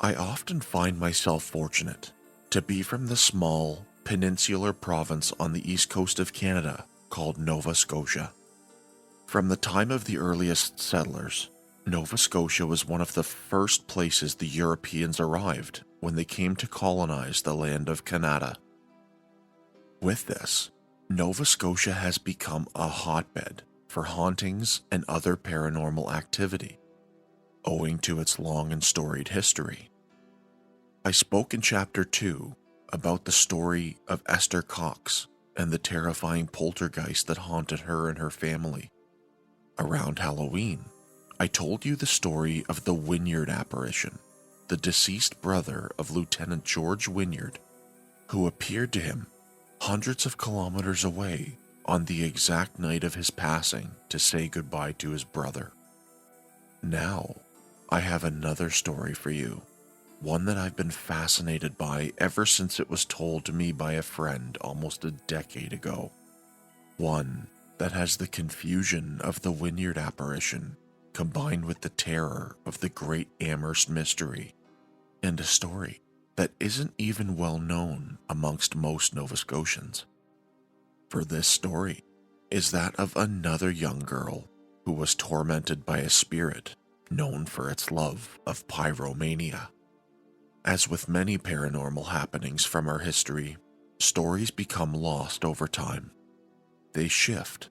I often find myself fortunate to be from the small, peninsular province on the east coast of Canada called Nova Scotia. From the time of the earliest settlers, Nova Scotia was one of the first places the Europeans arrived when they came to colonize the land of Canada. With this, Nova Scotia has become a hotbed for hauntings and other paranormal activity, owing to its long and storied history. I spoke in Chapter 2 about the story of Esther Cox and the terrifying poltergeist that haunted her and her family. Around Halloween, I told you the story of the Wynyard apparition, the deceased brother of Lieutenant George Wynyard, who appeared to him hundreds of kilometers away on the exact night of his passing to say goodbye to his brother. Now, I have another story for you, one that I've been fascinated by ever since it was told to me by a friend almost a decade ago. One that has the confusion of the Wynyard apparition combined with the terror of the Great Amherst Mystery, and a story that isn't even well known amongst most Nova Scotians. For this story is that of another young girl who was tormented by a spirit known for its love of pyromania. As with many paranormal happenings from our history, stories become lost over time. They shift,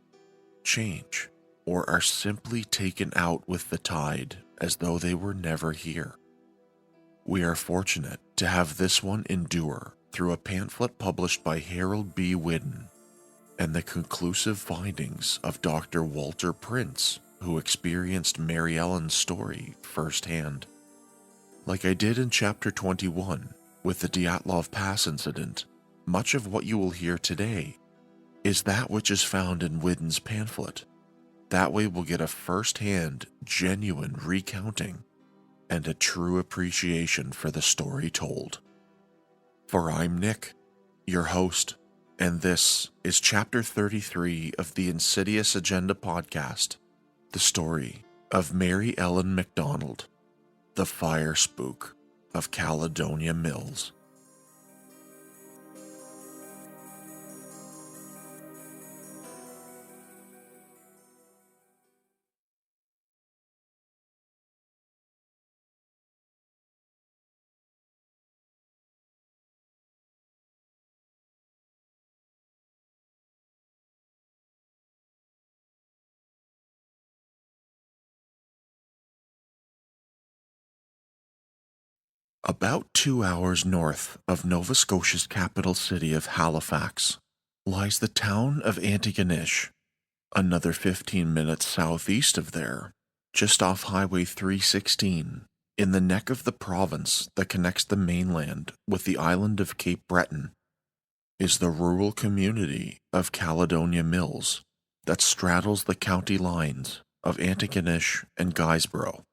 change, or are simply taken out with the tide as though they were never here. We are fortunate to have this one endure through a pamphlet published by Harold B. Whidden and the conclusive findings of Dr. Walter Prince, who experienced Mary Ellen's story firsthand. Like I did in Chapter 21 with the Dyatlov Pass incident, much of what you will hear today is that which is found in Whidden's pamphlet. That way we'll get a first-hand, genuine recounting and a true appreciation for the story told. For I'm Nick, your host, and this is Chapter 33 of the Insidious Agenda podcast, the story of Mary Ellen MacDonald, the Fire Spook of Caledonia Mills. About 2 hours north of Nova Scotia's capital city of Halifax lies the town of Antigonish. Another 15 minutes southeast of there, just off Highway 316, in the neck of the province that connects the mainland with the island of Cape Breton, is the rural community of Caledonia Mills that straddles the county lines of Antigonish and Guysborough.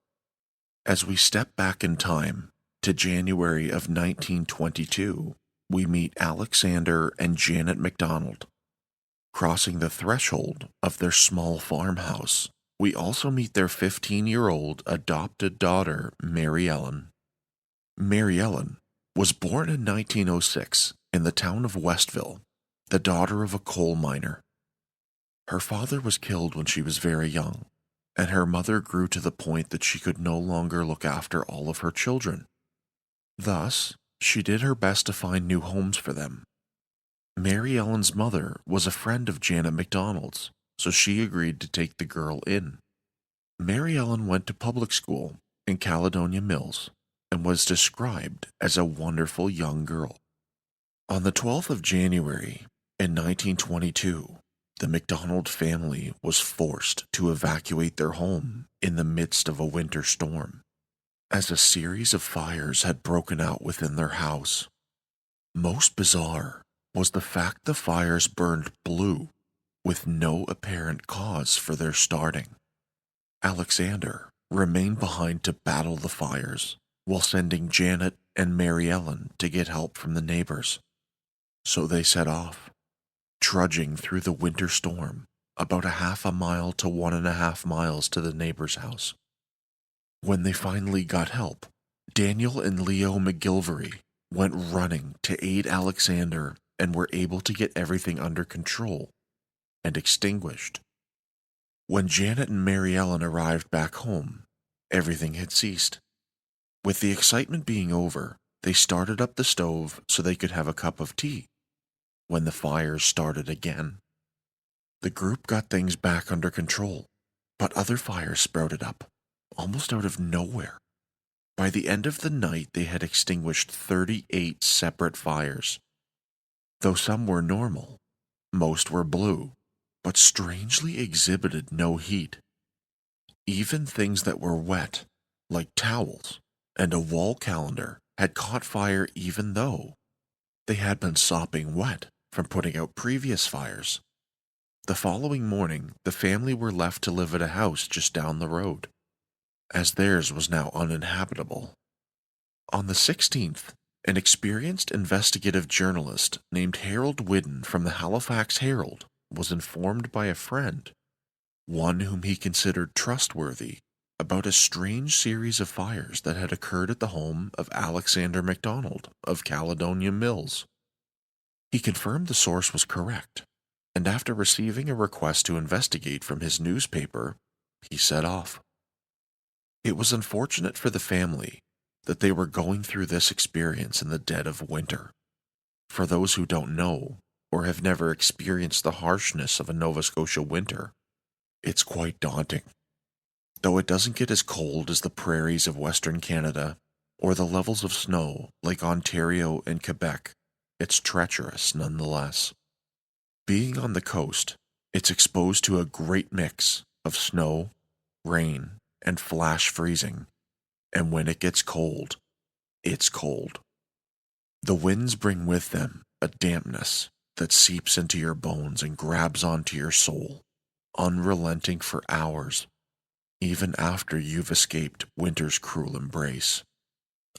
As we step back in time to January of 1922, we meet Alexander and Janet MacDonald. Crossing the threshold of their small farmhouse, we also meet their 15-year-old adopted daughter, Mary Ellen. Mary Ellen was born in 1906 in the town of Westville, the daughter of a coal miner. Her father was killed when she was very young, and her mother grew to the point that she could no longer look after all of her children. Thus, she did her best to find new homes for them. Mary Ellen's mother was a friend of Janet MacDonald's, so she agreed to take the girl in. Mary Ellen went to public school in Caledonia Mills and was described as a wonderful young girl. On the 12th of January in 1922, the MacDonald family was forced to evacuate their home in the midst of a winter storm, as a series of fires had broken out within their house. Most bizarre was the fact the fires burned blue with no apparent cause for their starting. Alexander remained behind to battle the fires while sending Janet and Mary Ellen to get help from the neighbors. So they set off, trudging through the winter storm about a half a mile to 1.5 miles to the neighbor's house. When they finally got help, Daniel and Leo McGilvery went running to aid Alexander and were able to get everything under control and extinguished. When Janet and Mary Ellen arrived back home, everything had ceased. With the excitement being over, they started up the stove so they could have a cup of tea. When the fires started again, the group got things back under control, but other fires sprouted up, almost out of nowhere. By the end of the night, they had extinguished 38 separate fires. Though some were normal, most were blue, but strangely exhibited no heat. Even things that were wet, like towels and a wall calendar, had caught fire even though they had been sopping wet from putting out previous fires. The following morning, the family were left to live at a house just down the road, as theirs was now uninhabitable. On the 16th, an experienced investigative journalist named Harold Whidden from the Halifax Herald was informed by a friend, one whom he considered trustworthy, about a strange series of fires that had occurred at the home of Alexander MacDonald of Caledonia Mills. He confirmed the source was correct, and after receiving a request to investigate from his newspaper, he set off. It was unfortunate for the family that they were going through this experience in the dead of winter. For those who don't know, or have never experienced the harshness of a Nova Scotia winter, it's quite daunting. Though it doesn't get as cold as the prairies of Western Canada, or the levels of snow like Ontario and Quebec, it's treacherous nonetheless. Being on the coast, it's exposed to a great mix of snow, rain, and flash freezing, and when it gets cold, it's cold. The winds bring with them a dampness that seeps into your bones and grabs onto your soul, unrelenting for hours, even after you've escaped winter's cruel embrace.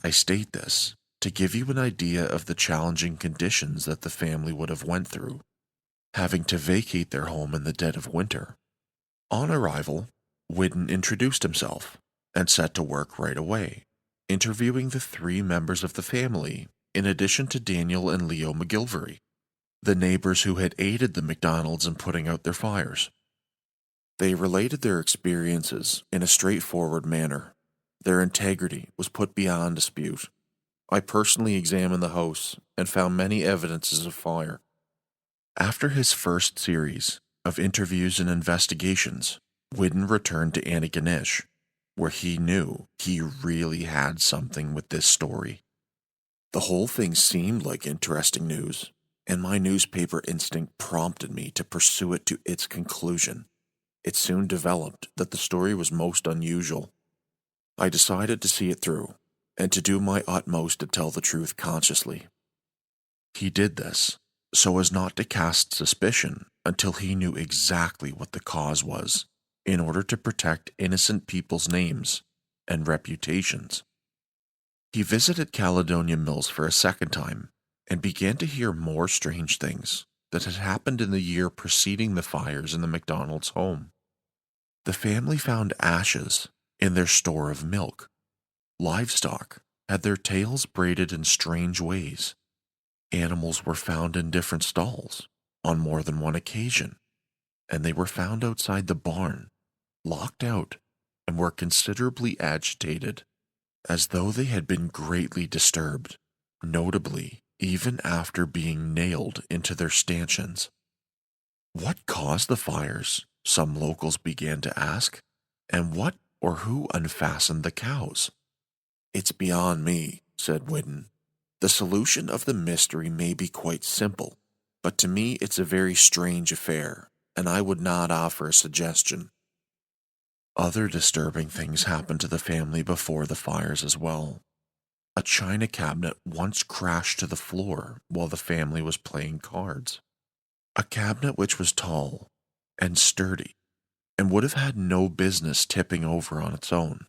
I state this to give you an idea of the challenging conditions that the family would have went through, having to vacate their home in the dead of winter. On arrival, Whidden introduced himself and set to work right away, interviewing the 3 members of the family, in addition to Daniel and Leo McGilvery, the neighbors who had aided the MacDonalds in putting out their fires. They related their experiences in a straightforward manner. Their integrity was put beyond dispute. I personally examined the house and found many evidences of fire. After his first series of interviews and investigations, Whidden returned to Antigonish, where he knew he really had something with this story. The whole thing seemed like interesting news, and my newspaper instinct prompted me to pursue it to its conclusion. It soon developed that the story was most unusual. I decided to see it through, and to do my utmost to tell the truth consciously. He did this so as not to cast suspicion until he knew exactly what the cause was, in order to protect innocent people's names and reputations. He visited Caledonia Mills for a second time and began to hear more strange things that had happened in the year preceding the fires in the MacDonald's home. The family found ashes in their store of milk. Livestock had their tails braided in strange ways. Animals were found in different stalls on more than one occasion, and they were found outside the barn, locked out, and were considerably agitated, as though they had been greatly disturbed, notably even after being nailed into their stanchions. What caused the fires? Some locals began to ask, and what or who unfastened the cows? It's beyond me, said Whidden. The solution of the mystery may be quite simple, but to me it's a very strange affair, and I would not offer a suggestion. Other disturbing things happened to the family before the fires as well. A china cabinet once crashed to the floor while the family was playing cards. A cabinet which was tall and sturdy and would have had no business tipping over on its own.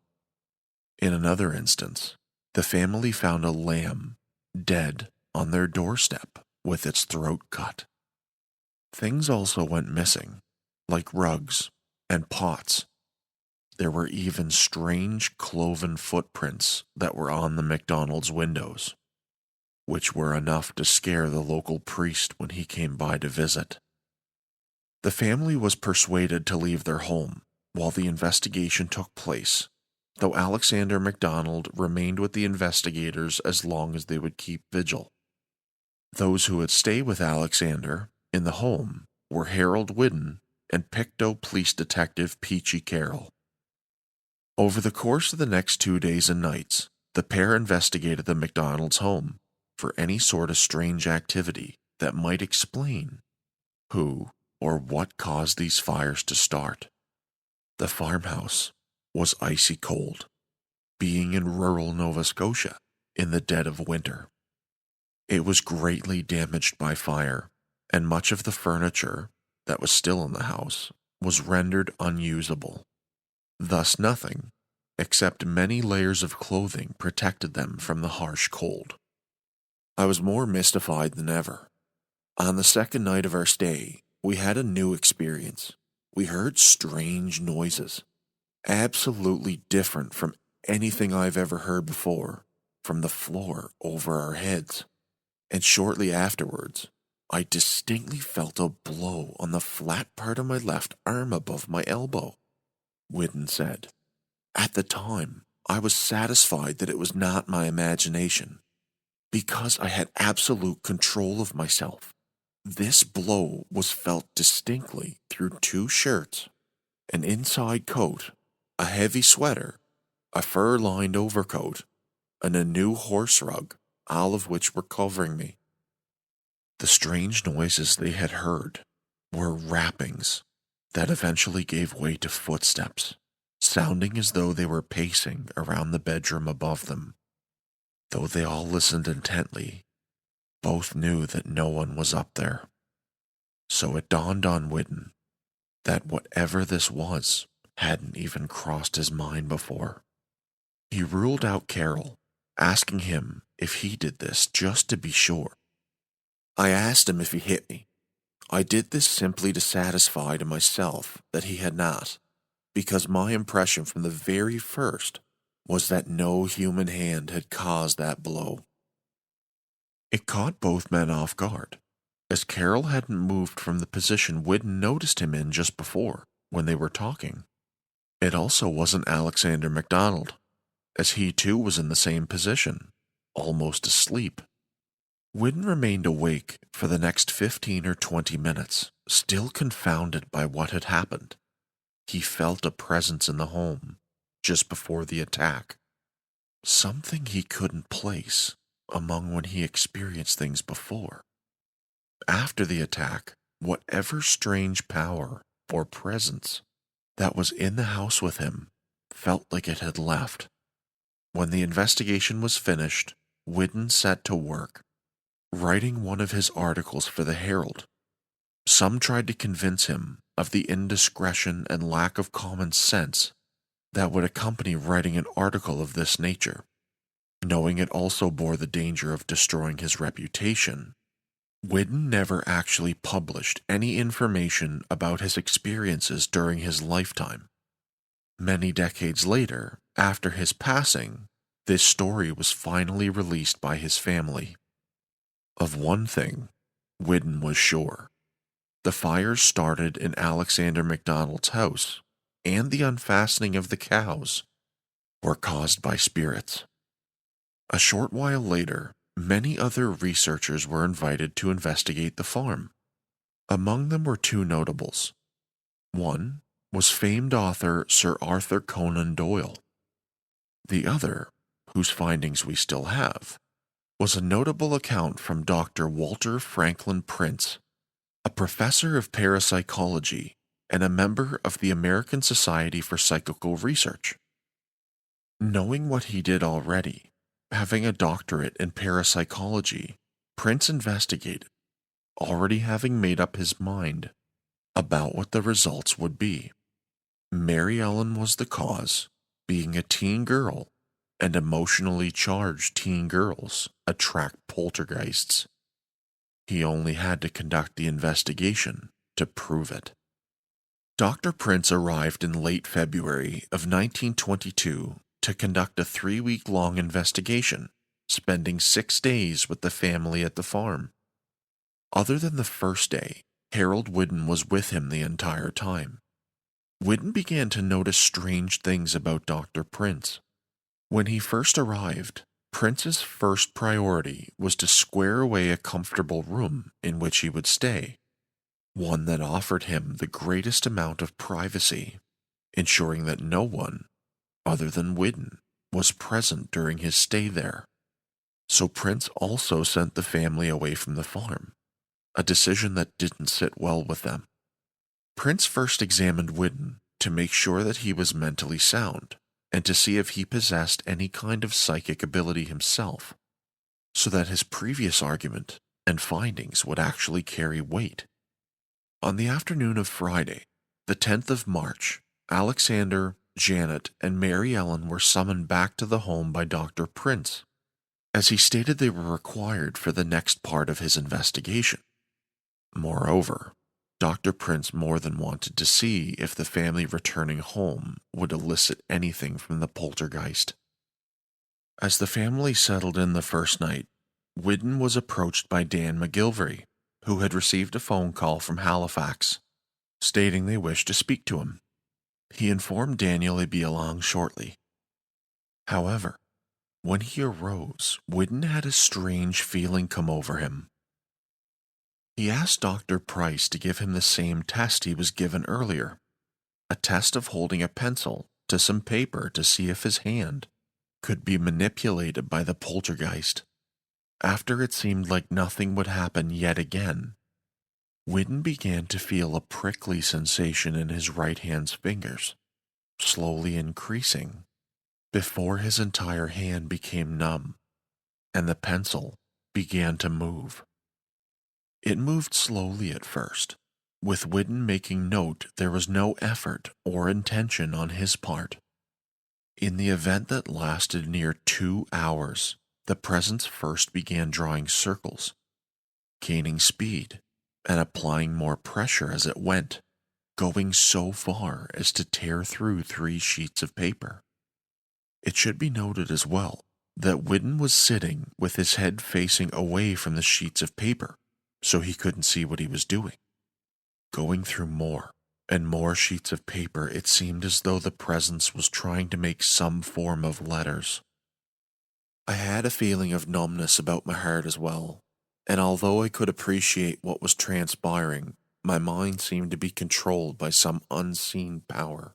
In another instance, the family found a lamb dead on their doorstep with its throat cut. Things also went missing, like rugs and pots. There were even strange cloven footprints that were on the McDonald's windows, which were enough to scare the local priest when he came by to visit. The family was persuaded to leave their home while the investigation took place, though Alexander MacDonald remained with the investigators as long as they would keep vigil. Those who would stay with Alexander in the home were Harold Whidden and Pictou Police Detective Peachy Carroll. Over the course of the next 2 days and nights, the pair investigated the MacDonald's home for any sort of strange activity that might explain who or what caused these fires to start. The farmhouse was icy cold, being in rural Nova Scotia in the dead of winter. It was greatly damaged by fire, and much of the furniture that was still in the house was rendered unusable. Thus nothing, except many layers of clothing, protected them from the harsh cold. I was more mystified than ever. On the second night of our stay, we had a new experience. We heard strange noises, absolutely different from anything I've ever heard before, from the floor over our heads. And shortly afterwards, I distinctly felt a blow on the flat part of my left arm above my elbow, Whidden said. At the time, I was satisfied that it was not my imagination, because I had absolute control of myself. This blow was felt distinctly through 2 shirts, an inside coat, a heavy sweater, a fur-lined overcoat, and a new horse rug, all of which were covering me. The strange noises they had heard were rappings that eventually gave way to footsteps, sounding as though they were pacing around the bedroom above them. Though they all listened intently, both knew that no one was up there. So it dawned on Whidden that whatever this was hadn't even crossed his mind before. He ruled out Carroll, asking him if he did this just to be sure. I asked him if he hit me. I did this simply to satisfy to myself that he had not, because my impression from the very first was that no human hand had caused that blow. It caught both men off guard, as Carroll hadn't moved from the position Whidden noticed him in just before, when they were talking. It also wasn't Alexander MacDonald, as he too was in the same position, almost asleep. Whidden remained awake for the next 15 or 20 minutes, still confounded by what had happened. He felt a presence in the home just before the attack, something he couldn't place among when he experienced things before. After the attack, whatever strange power or presence that was in the house with him felt like it had left. When the investigation was finished, Whidden set to work, writing one of his articles for the Herald. Some tried to convince him of the indiscretion and lack of common sense that would accompany writing an article of this nature. Knowing it also bore the danger of destroying his reputation, Whidden never actually published any information about his experiences during his lifetime. Many decades later, after his passing, this story was finally released by his family. Of one thing, Whidden was sure. The fires started in Alexander MacDonald's house, and the unfastening of the cows were caused by spirits. A short while later, many other researchers were invited to investigate the farm. Among them were 2 notables. One was famed author Sir Arthur Conan Doyle. The other, whose findings we still have, was a notable account from Dr. Walter Franklin Prince, a professor of parapsychology and a member of the American Society for Psychical Research. Knowing what he did already, having a doctorate in parapsychology, Prince investigated, already having made up his mind about what the results would be. Mary Ellen was the cause, being a teen girl, and emotionally charged teen girls attract poltergeists. He only had to conduct the investigation to prove it. Dr. Prince arrived in late February of 1922 to conduct a 3-week-long investigation, spending 6 days with the family at the farm. Other than the first day, Harold Whidden was with him the entire time. Whidden began to notice strange things about Dr. Prince. When he first arrived, Prince's first priority was to square away a comfortable room in which he would stay, one that offered him the greatest amount of privacy, ensuring that no one, other than Whidden, was present during his stay there. So Prince also sent the family away from the farm, a decision that didn't sit well with them. Prince first examined Whidden to make sure that he was mentally sound, and to see if he possessed any kind of psychic ability himself, so that his previous argument and findings would actually carry weight. On the afternoon of Friday, the 10th of March, Alexander, Janet, and Mary Ellen were summoned back to the home by Dr. Prince, as he stated they were required for the next part of his investigation. Moreover, Dr. Prince more than wanted to see if the family returning home would elicit anything from the poltergeist. As the family settled in the first night, Whidden was approached by Dan McGilvery, who had received a phone call from Halifax, stating they wished to speak to him. He informed Daniel he'd be along shortly. However, when he arose, Whidden had a strange feeling come over him. He asked Dr. Price to give him the same test he was given earlier, a test of holding a pencil to some paper to see if his hand could be manipulated by the poltergeist. After it seemed like nothing would happen yet again, Whidden began to feel a prickly sensation in his right hand's fingers, slowly increasing, before his entire hand became numb, and the pencil began to move. It moved slowly at first, with Whidden making note there was no effort or intention on his part. In the event that lasted near 2 hours, the presence first began drawing circles, gaining speed, and applying more pressure as it went, going so far as to tear through 3 sheets of paper. It should be noted as well that Whidden was sitting with his head facing away from the sheets of paper, so he couldn't see what he was doing. Going through more and more sheets of paper, it seemed as though the presence was trying to make some form of letters. I had a feeling of numbness about my heart as well, and although I could appreciate what was transpiring, my mind seemed to be controlled by some unseen power.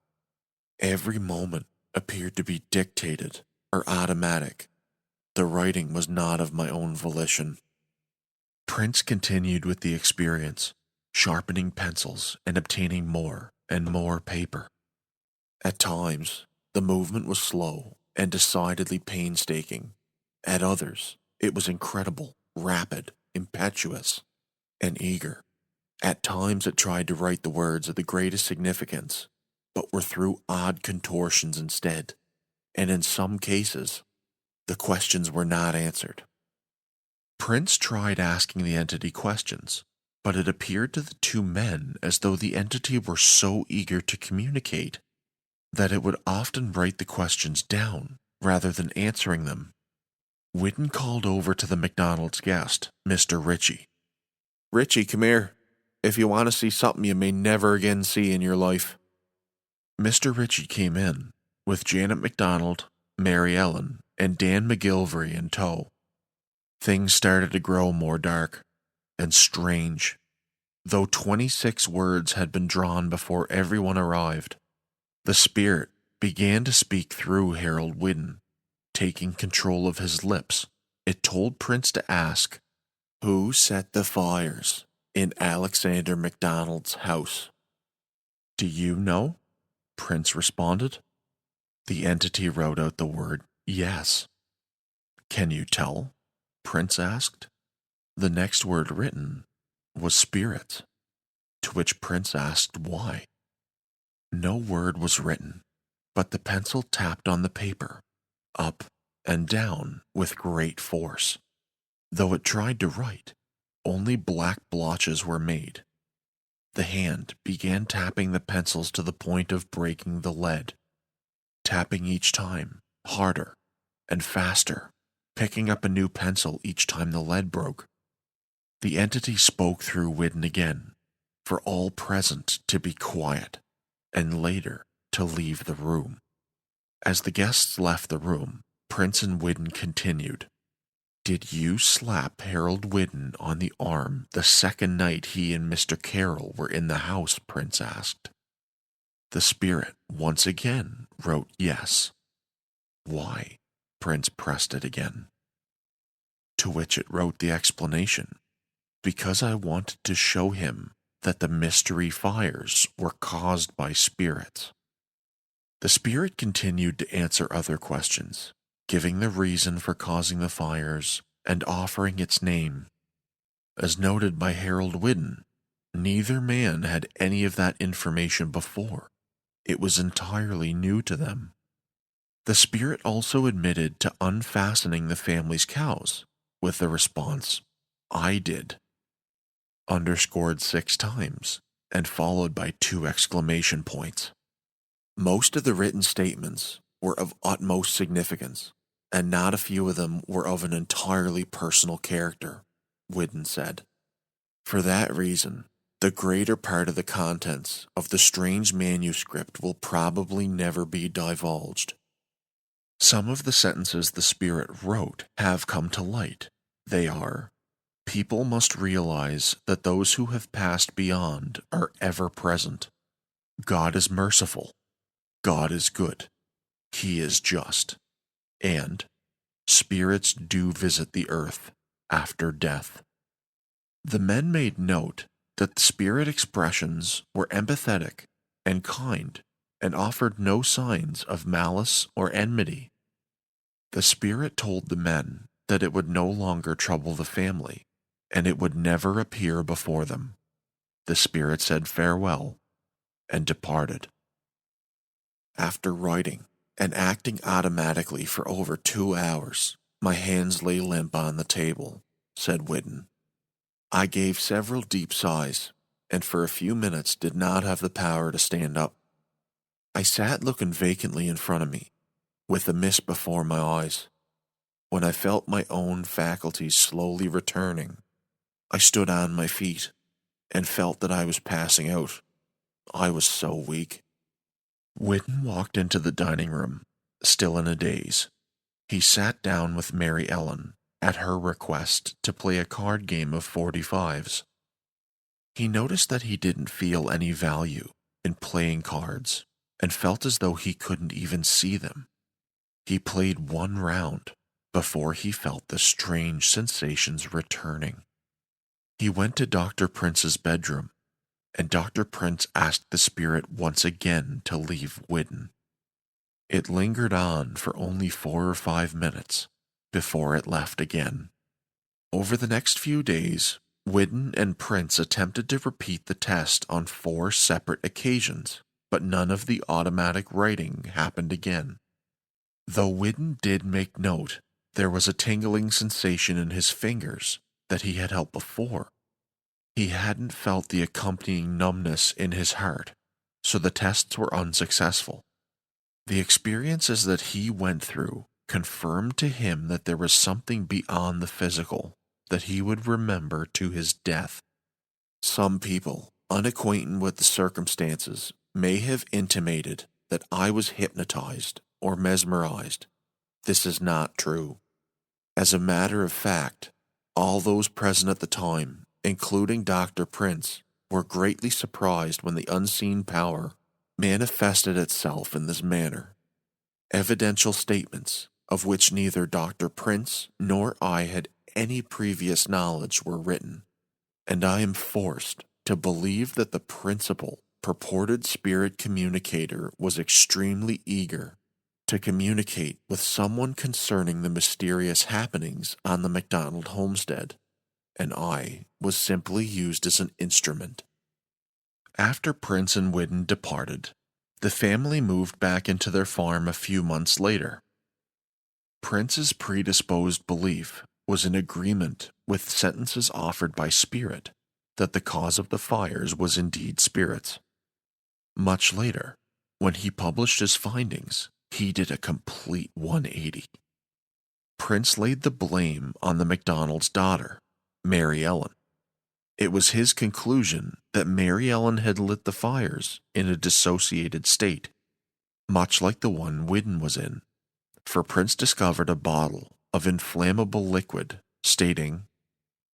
Every moment appeared to be dictated or automatic. The writing was not of my own volition. Prince continued with the experience, sharpening pencils and obtaining more and more paper. At times, the movement was slow and decidedly painstaking. At others, it was incredible, rapid, impetuous, and eager. At times it tried to write the words of the greatest significance, but were through odd contortions instead, and in some cases, the questions were not answered. Prince tried asking the entity questions, but it appeared to the 2 men as though the entity were so eager to communicate that it would often write the questions down rather than answering them. Whidden called over to the McDonald's guest, Mr. Ritchie. "Ritchie, come here, if you want to see something you may never again see in your life." Mr. Ritchie came in, with Janet MacDonald, Mary Ellen, and Dan McGilvery in tow. Things started to grow more dark and strange. Though 26 words had been drawn before everyone arrived, the spirit began to speak through Harold Whidden. Taking control of his lips, it told Prince to ask, "Who set the fires in Alexander MacDonald's house?" "Do you know?" Prince responded. The entity wrote out the word "yes." "Can you tell?" Prince asked. The next word written was "spirit," to which Prince asked why. No word was written, but the pencil tapped on the paper, up and down with great force. Though it tried to write, only black blotches were made. the hand began tapping the pencils to the point of breaking the lead, tapping each time, harder and faster, picking up a new pencil each time the lead broke. The entity spoke through Whidden again, for all present to be quiet, and later to leave the room. As the guests left the room, Prince and Whidden continued. "Did you slap Harold Whidden on the arm the second night he and Mr. Carroll were in the house?" Prince asked. The spirit once again wrote yes. "Why?" Prince pressed it again. To which it wrote the explanation. "Because I wanted to show him that the mystery fires were caused by spirits." The spirit continued to answer other questions, giving the reason for causing the fires and offering its name. As noted by Harold Whidden, neither man had any of that information before. It was entirely new to them. The spirit also admitted to unfastening the family's cows, with the response, "I did," underscored 6 times, and followed by 2 exclamation points. Most of the written statements were of utmost significance, and not a few of them were of an entirely personal character, Whidden said. For that reason, the greater part of the contents of the strange manuscript will probably never be divulged. Some of the sentences the spirit wrote have come to light. They are, "People must realize that those who have passed beyond are ever present. God is merciful. God is good. He is just. And spirits do visit the earth after death." The men made note that the spirit expressions were empathetic and kind and offered no signs of malice or enmity. The spirit told the men that it would no longer trouble the family, and it would never appear before them. The spirit said farewell and departed. After writing and acting automatically for over 2 hours, my hands lay limp on the table, said Whidden. I gave several deep sighs, and for a few minutes did not have the power to stand up. I sat looking vacantly in front of me, with the mist before my eyes. When I felt my own faculties slowly returning, I stood on my feet and felt that I was passing out. I was so weak. Whidden walked into the dining room, still in a daze. He sat down with Mary Ellen, at her request, to play a card game of 45s. He noticed that he didn't feel any value in playing cards, and felt as though he couldn't even see them. He played 1 round before he felt the strange sensations returning. He went to Dr. Prince's bedroom, and Dr. Prince asked the spirit once again to leave Whidden. It lingered on for only 4 or 5 minutes before it left again. Over the next few days, Whidden and Prince attempted to repeat the test on 4 separate occasions, but none of the automatic writing happened again. Though Whidden did make note, there was a tingling sensation in his fingers that he had felt before. He hadn't felt the accompanying numbness in his heart, so the tests were unsuccessful. The experiences that he went through confirmed to him that there was something beyond the physical that he would remember to his death. Some people, unacquainted with the circumstances, may have intimated that I was hypnotized or mesmerized. This is not true. As a matter of fact, all those present at the time, including Dr. Prince, were greatly surprised when the unseen power manifested itself in this manner. Evidential statements, of which neither Dr. Prince nor I had any previous knowledge, were written, and I am forced to believe that the principal purported spirit communicator was extremely eager to communicate with someone concerning the mysterious happenings on the MacDonald homestead, and I was simply used as an instrument. After Prince and Whidden departed, the family moved back into their farm a few months later. Prince's predisposed belief was in agreement with sentences offered by spirit that the cause of the fires was indeed spirits. Much later, when he published his findings, he did a complete 180. Prince laid the blame on the MacDonald's daughter, Mary Ellen. It was his conclusion that Mary Ellen had lit the fires in a dissociated state, much like the one Whidden was in, for Prince discovered a bottle of inflammable liquid, stating,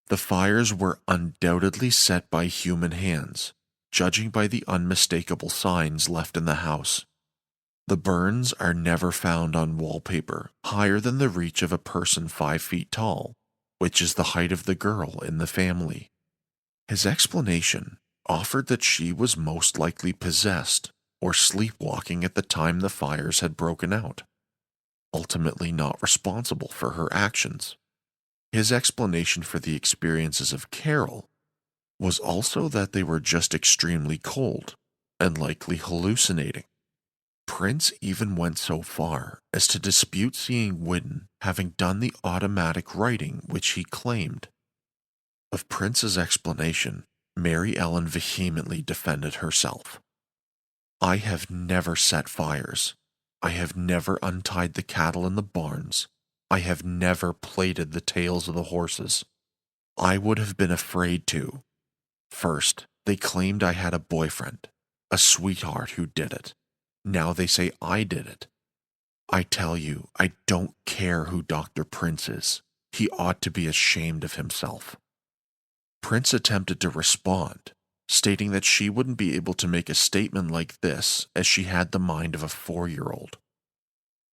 "The fires were undoubtedly set by human hands, judging by the unmistakable signs left in the house. The burns are never found on wallpaper higher than the reach of a person 5 feet tall, which is the height of the girl in the family." His explanation offered that she was most likely possessed or sleepwalking at the time the fires had broken out, ultimately not responsible for her actions. His explanation for the experiences of Carol was also that they were just extremely cold and likely hallucinating. Prince even went so far as to dispute seeing Whidden having done the automatic writing which he claimed. Of Prince's explanation, Mary Ellen vehemently defended herself. "I have never set fires. I have never untied the cattle in the barns. I have never plaited the tails of the horses. I would have been afraid to. First, they claimed I had a boyfriend, a sweetheart who did it. Now they say I did it. I tell you, I don't care who Dr. Prince is. He ought to be ashamed of himself." Prince attempted to respond, stating that she wouldn't be able to make a statement like this as she had the mind of a 4-year-old.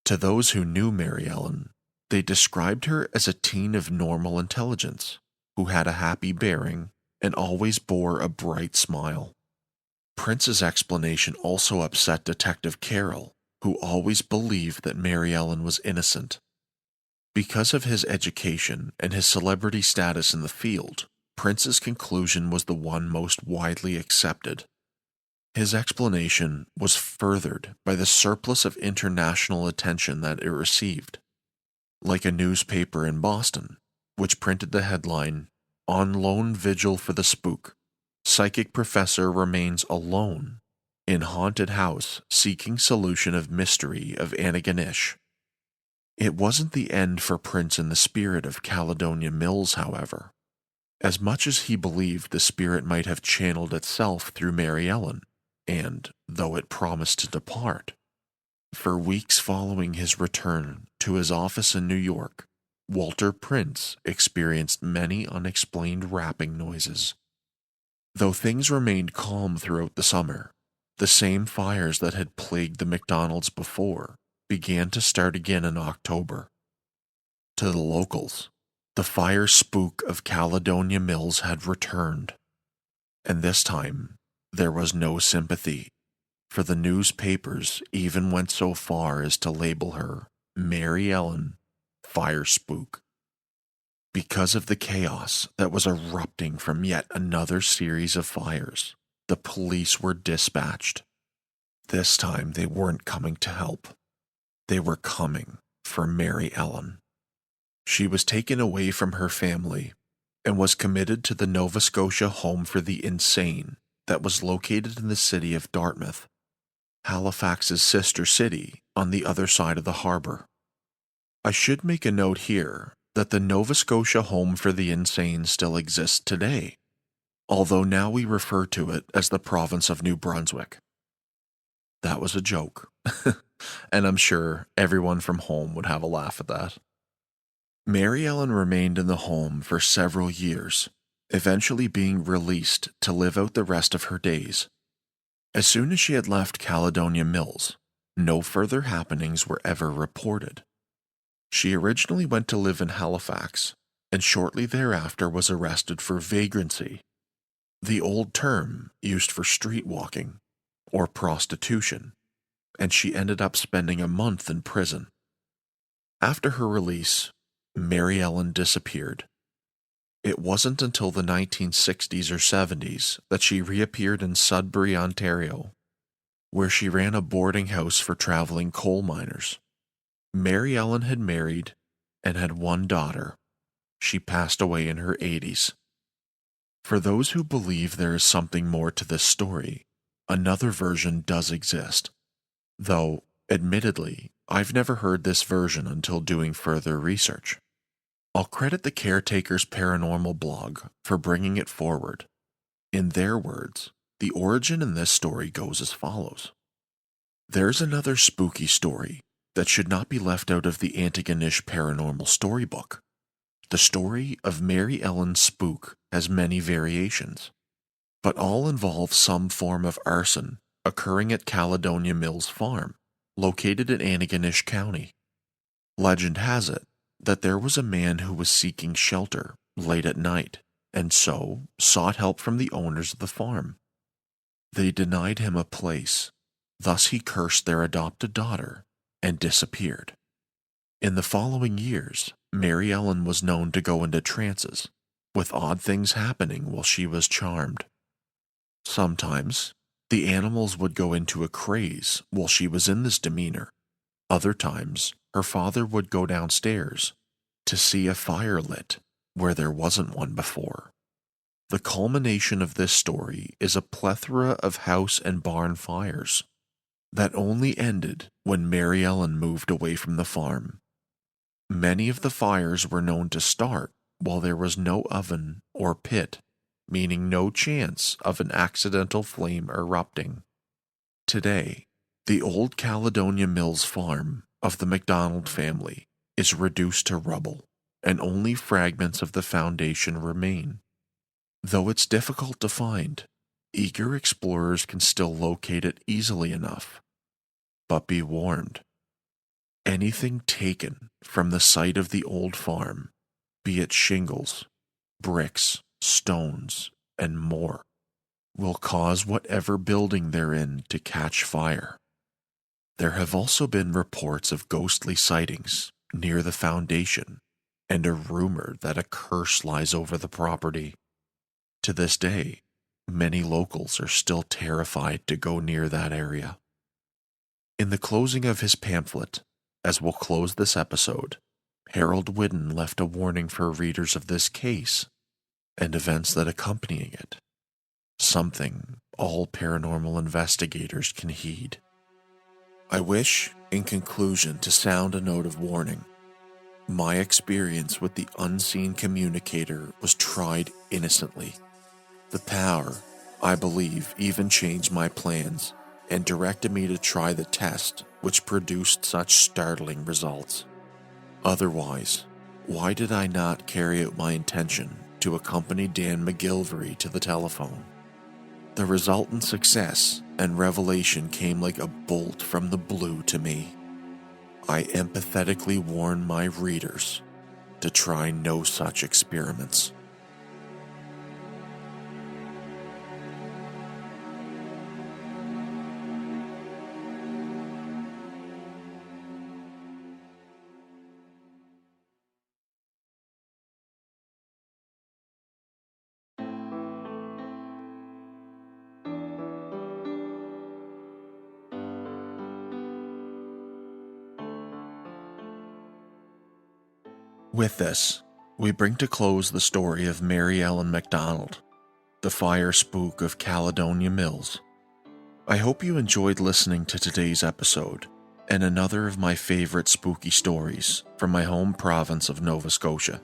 To those who knew Mary Ellen, they described her as a teen of normal intelligence, who had a happy bearing and always bore a bright smile. Prince's explanation also upset Detective Carroll, who always believed that Mary Ellen was innocent. Because of his education and his celebrity status in the field, Prince's conclusion was the one most widely accepted. His explanation was furthered by the surplus of international attention that it received, like a newspaper in Boston, which printed the headline, "On Lone Vigil for the Spook, Psychic Professor Remains Alone in Haunted House Seeking Solution of Mystery of Antigonish." It wasn't the end for Prince in the spirit of Caledonia Mills, however. As much as he believed the spirit might have channeled itself through Mary Ellen, and, though it promised to depart, for weeks following his return to his office in New York, Walter Prince experienced many unexplained rapping noises. Though things remained calm throughout the summer, the same fires that had plagued the MacDonalds before began to start again in October. To the locals, the fire spook of Caledonia Mills had returned, and this time there was no sympathy, for the newspapers even went so far as to label her Mary Ellen Fire Spook. Because of the chaos that was erupting from yet another series of fires, the police were dispatched. This time they weren't coming to help. They were coming for Mary Ellen. She was taken away from her family and was committed to the Nova Scotia Home for the Insane that was located in the city of Dartmouth, Halifax's sister city on the other side of the harbor. I should make a note here that the Nova Scotia Home for the Insane still exists today, although now we refer to it as the province of New Brunswick. That was a joke, and I'm sure everyone from home would have a laugh at that. Mary Ellen remained in the home for several years, eventually being released to live out the rest of her days. As soon as she had left Caledonia Mills, no further happenings were ever reported. She originally went to live in Halifax, and shortly thereafter was arrested for vagrancy, the old term used for street walking or prostitution, and she ended up spending a month in prison. After her release, Mary Ellen disappeared. It wasn't until the 1960s or 70s that she reappeared in Sudbury, Ontario, where she ran a boarding house for traveling coal miners. Mary Ellen had married and had one daughter. She passed away in her 80s. For those who believe there is something more to this story, another version does exist. Though, admittedly, I've never heard this version until doing further research. I'll credit the Caretaker's Paranormal blog for bringing it forward. In their words, the origin in this story goes as follows. There's another spooky story that should not be left out of the Antigonish Paranormal Storybook. The story of Mary Ellen's spook has many variations, but all involve some form of arson occurring at Caledonia Mills Farm, located in Antigonish County. Legend has it that there was a man who was seeking shelter late at night, and so sought help from the owners of the farm. They denied him a place, thus he cursed their adopted daughter and disappeared. In the following years, Mary Ellen was known to go into trances, with odd things happening while she was charmed. Sometimes, the animals would go into a craze while she was in this demeanor. Other times, her father would go downstairs to see a fire lit where there wasn't one before. The culmination of this story is a plethora of house and barn fires that only ended when Mary Ellen moved away from the farm. Many of the fires were known to start while there was no oven or pit, meaning no chance of an accidental flame erupting. Today, the old Caledonia Mills farm of the MacDonald family is reduced to rubble, and only fragments of the foundation remain. Though it's difficult to find, eager explorers can still locate it easily enough. But be warned, anything taken from the site of the old farm, be it shingles, bricks, stones, and more, will cause whatever building they're in to catch fire. There have also been reports of ghostly sightings near the foundation, and a rumor that a curse lies over the property. To this day, many locals are still terrified to go near that area. In the closing of his pamphlet, as we'll close this episode, Harold Whidden left a warning for readers of this case and events that accompany it. Something all paranormal investigators can heed. I wish, in conclusion, to sound a note of warning. My experience with the unseen communicator was tried innocently. The power, I believe, even changed my plans and directed me to try the test which produced such startling results. Otherwise, why did I not carry out my intention to accompany Dan McGilvery to the telephone? The resultant success and revelation came like a bolt from the blue to me. I empathetically warn my readers to try no such experiments. With this, we bring to close the story of Mary Ellen MacDonald, the fire spook of Caledonia Mills. I hope you enjoyed listening to today's episode and another of my favorite spooky stories from my home province of Nova Scotia.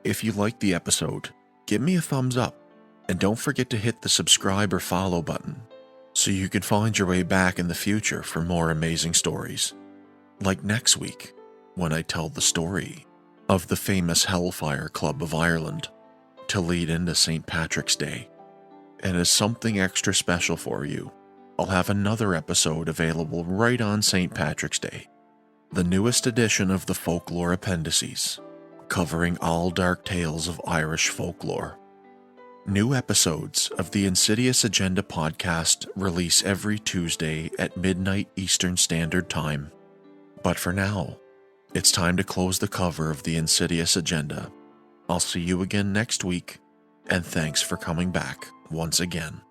If you liked the episode, give me a thumbs up and don't forget to hit the subscribe or follow button so you can find your way back in the future for more amazing stories. Like next week, when I tell the story of the famous Hellfire Club of Ireland to lead into St. Patrick's Day. And as something extra special for you, I'll have another episode available right on St. Patrick's Day, the newest edition of the Folklore Appendices, covering all dark tales of Irish folklore. New episodes of the Insidious Agenda podcast release every Tuesday at midnight Eastern Standard Time. But for now, it's time to close the cover of the Insidious Agenda. I'll see you again next week, and thanks for coming back once again.